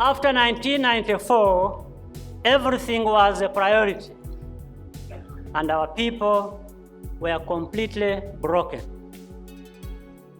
After 1994, everything was a priority, and our people were completely broken.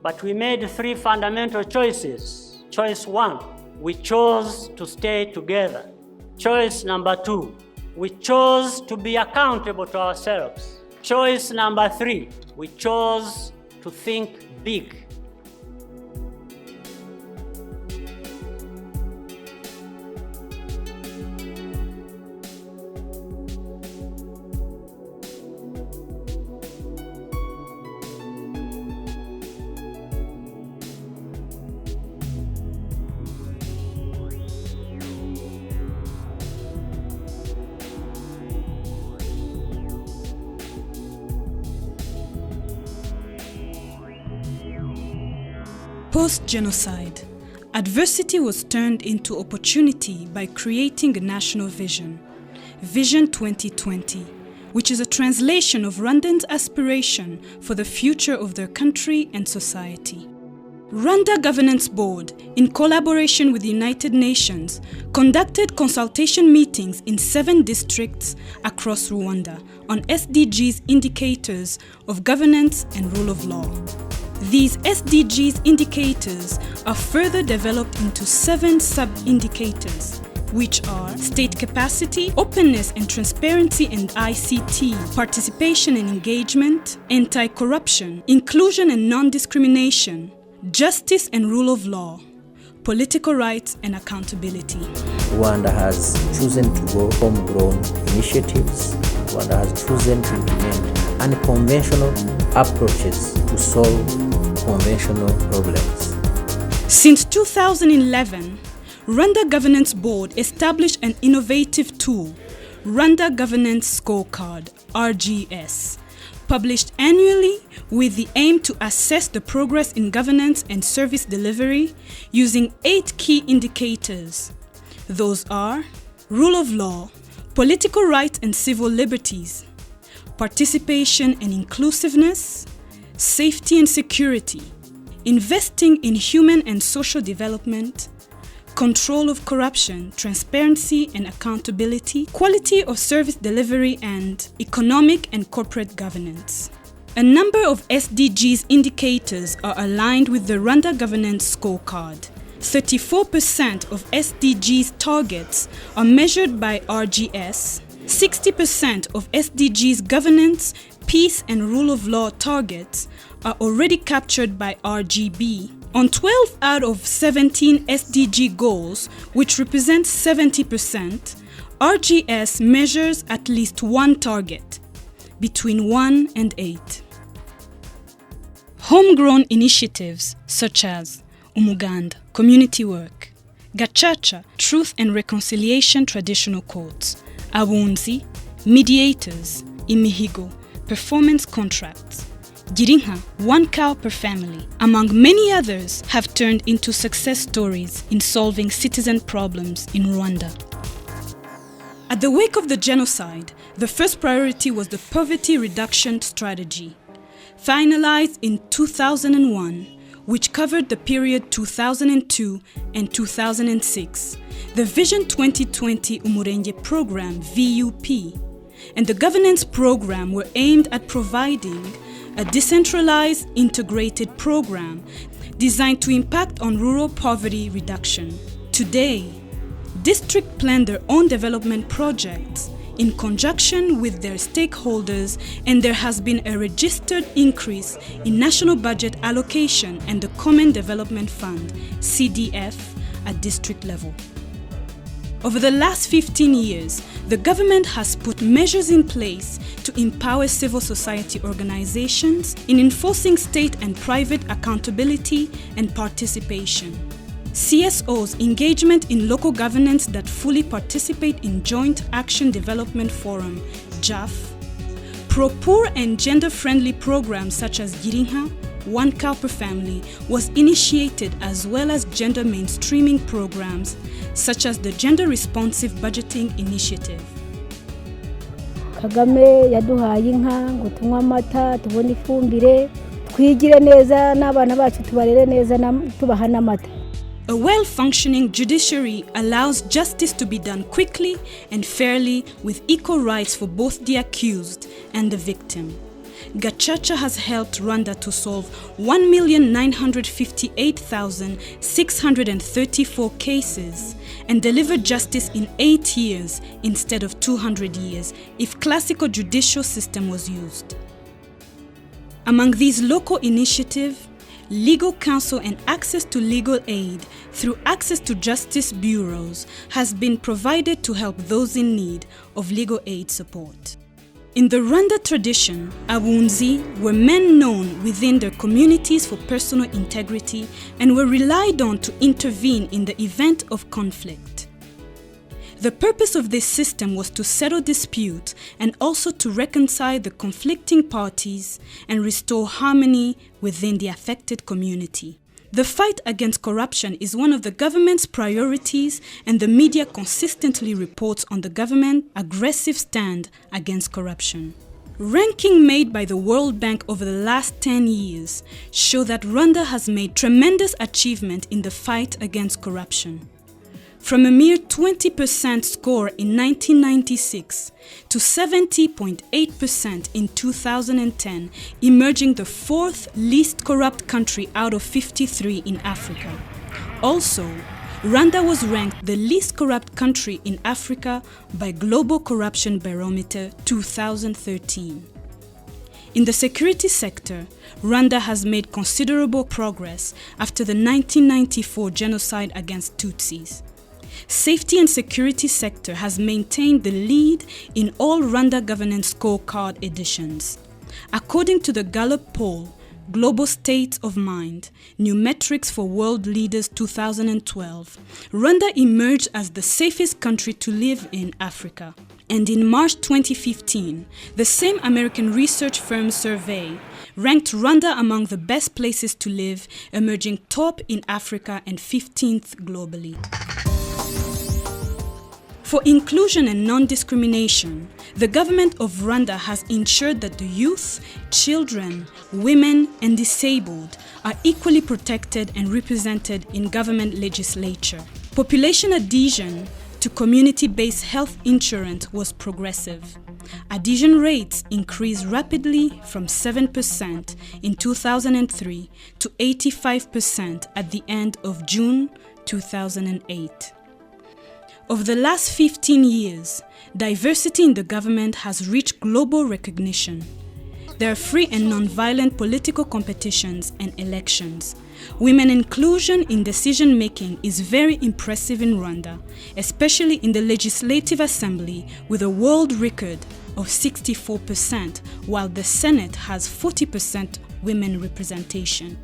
But we made 3 fundamental choices. Choice 1, we chose to stay together. Choice number 2, we chose to be accountable to ourselves. Choice number 3, we chose to think big. Post-genocide, adversity was turned into opportunity by creating a national vision, Vision 2020, which is a translation of Rwandans' aspiration for the future of their country and society. Rwanda Governance Board, in collaboration with the United Nations, conducted consultation meetings in 7 districts across Rwanda on SDGs indicators of governance and rule of law. These SDGs indicators are further developed into 7 sub-indicators, which are state capacity, openness and transparency and ICT, participation and engagement, anti-corruption, inclusion and non-discrimination, justice and rule of law, political rights and accountability. Rwanda has chosen to go homegrown initiatives. Rwanda has chosen to implement unconventional approaches to solve conventional problems. Since 2011, Rwanda Governance Board established an innovative tool, Rwanda Governance Scorecard, RGS, published annually with the aim to assess the progress in governance and service delivery using 8 key indicators. Those are rule of law, political rights and civil liberties, participation and inclusiveness, safety and security, investing in human and social development, control of corruption, transparency and accountability, quality of service delivery, and economic and corporate governance. A number of SDGs indicators are aligned with the Rwanda Governance Scorecard. 34% of SDGs targets are measured by RGS. 60% of SDGs governance, peace and rule of law targets are already captured by RGB. On 12 out of 17 SDG goals, which represents 70%, RGS measures at least 1 target, between 1 and 8. Homegrown initiatives such as Umuganda, community work, Gacaca, truth and reconciliation traditional courts, Abunzi, mediators, Imihigo, performance contracts, Girinka, 1 cow per family, among many others, have turned into success stories in solving citizen problems in Rwanda. At the wake of the genocide, the first priority was the poverty reduction strategy, finalized in 2001, which covered the period 2002 and 2006, the Vision 2020 Umurenge Program, VUP, and the governance program were aimed at providing a decentralized, integrated program designed to impact on rural poverty reduction. Today, districts plan their own development projects in conjunction with their stakeholders, and there has been a registered increase in national budget allocation and the Common Development Fund, CDF, at district level. Over the last 15 years, the government has put measures in place to empower civil society organizations in enforcing state and private accountability and participation. CSOs' engagement in local governance that fully participate in Joint Action Development Forum, JAF, pro-poor and gender-friendly programs such as Girinka, 1 cow per family, was initiated, as well as gender mainstreaming programs such as the Gender Responsive Budgeting Initiative. Kagame yaduhaye inka ngo tunywe amata, tubone ifumbire, twigire neza n'abana bacu tubarere neza tubaha n'amata. A well-functioning judiciary allows justice to be done quickly and fairly with equal rights for both the accused and the victim. Gacaca has helped Rwanda to solve 1,958,634 cases and deliver justice in 8 years instead of 200 years if classical judicial system was used. Among these local initiatives, legal counsel and access to legal aid through access to justice bureaus has been provided to help those in need of legal aid support. In the Rwanda tradition, abunzi were men known within their communities for personal integrity and were relied on to intervene in the event of conflict. The purpose of this system was to settle disputes and also to reconcile the conflicting parties and restore harmony within the affected community. The fight against corruption is one of the government's priorities, and the media consistently reports on the government's aggressive stand against corruption. Ranking made by the World Bank over the last 10 years show that Rwanda has made tremendous achievement in the fight against corruption. From a mere 20% score in 1996 to 70.8% in 2010, emerging the fourth least corrupt country out of 53 in Africa. Also, Rwanda was ranked the least corrupt country in Africa by Global Corruption Barometer 2013. In the security sector, Rwanda has made considerable progress after the 1994 genocide against Tutsis. Safety and security sector has maintained the lead in all Rwanda governance scorecard editions. According to the Gallup poll, Global State of Mind, New Metrics for World Leaders 2012, Rwanda emerged as the safest country to live in Africa. And in March 2015, the same American research firm survey ranked Rwanda among the best places to live, emerging top in Africa and 15th globally. For inclusion and non-discrimination, the government of Rwanda has ensured that the youth, children, women, and disabled are equally protected and represented in government legislature. Population adhesion to community-based health insurance was progressive. Adhesion rates increased rapidly from 7% in 2003 to 85% at the end of June 2008. Over the last 15 years, diversity in the government has reached global recognition. There are free and non-violent political competitions and elections. Women inclusion in decision-making is very impressive in Rwanda, especially in the Legislative Assembly with a world record of 64%, while the Senate has 40% women representation.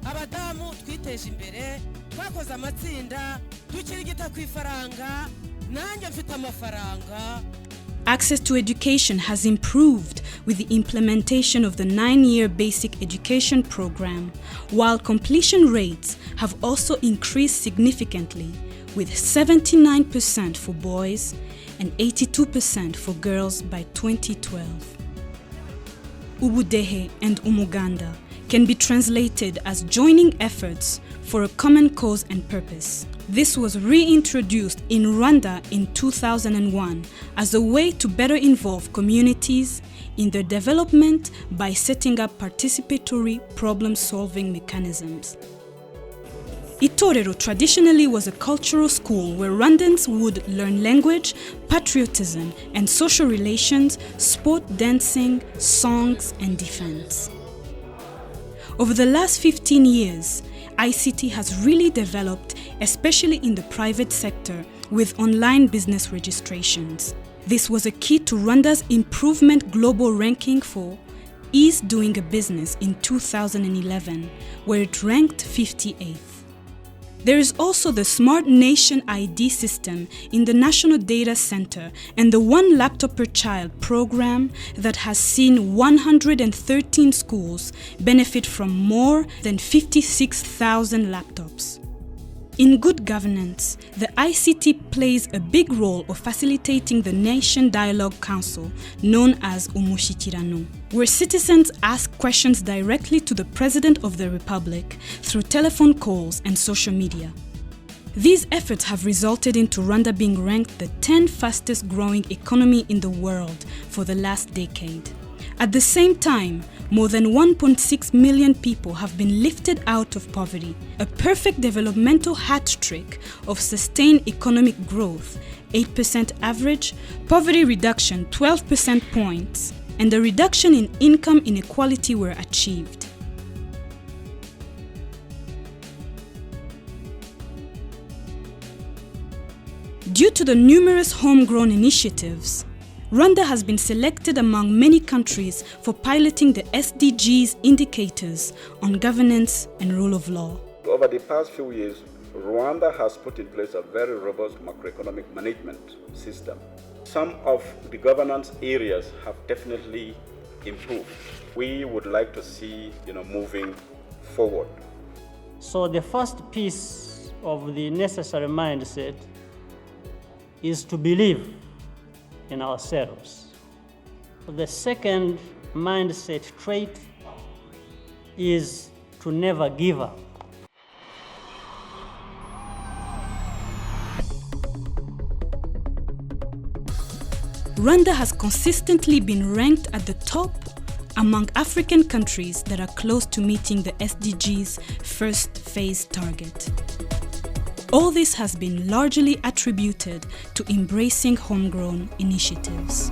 Access to education has improved with the implementation of the 9-year basic education program, while completion rates have also increased significantly, with 79% for boys and 82% for girls by 2012. Ubudehe and umuganda can be translated as joining efforts for a common cause and purpose. This was reintroduced in Rwanda in 2001 as a way to better involve communities in their development by setting up participatory problem-solving mechanisms. Itorero traditionally was a cultural school where Rwandans would learn language, patriotism, and social relations, sport, dancing, songs, and defense. Over the last 15 years, ICT has really developed, especially in the private sector, with online business registrations. This was a key to Rwanda's improvement global ranking for ease doing a business in 2011, where it ranked 58th. There is also the Smart Nation ID system in the National Data Center and the One Laptop Per Child program that has seen 113 schools benefit from more than 56,000 laptops. In good governance, the ICT plays a big role of facilitating the Nation Dialogue Council, known as Umushikirano, where citizens ask questions directly to the President of the Republic through telephone calls and social media. These efforts have resulted in Rwanda being ranked the 10th fastest growing economy in the world for the last decade. At the same time, more than 1.6 million people have been lifted out of poverty, a perfect developmental hat trick of sustained economic growth, 8% average, poverty reduction 12% points, and a reduction in income inequality were achieved. Due to the numerous homegrown initiatives, Rwanda has been selected among many countries for piloting the SDGs indicators on governance and rule of law. Over the past few years, Rwanda has put in place a very robust macroeconomic management system. Some of the governance areas have definitely improved. We would like to see, moving forward. So the first piece of the necessary mindset is to believe in ourselves. The second mindset trait is to never give up. Rwanda has consistently been ranked at the top among African countries that are close to meeting the SDGs' first phase target. All this has been largely attributed to embracing homegrown initiatives.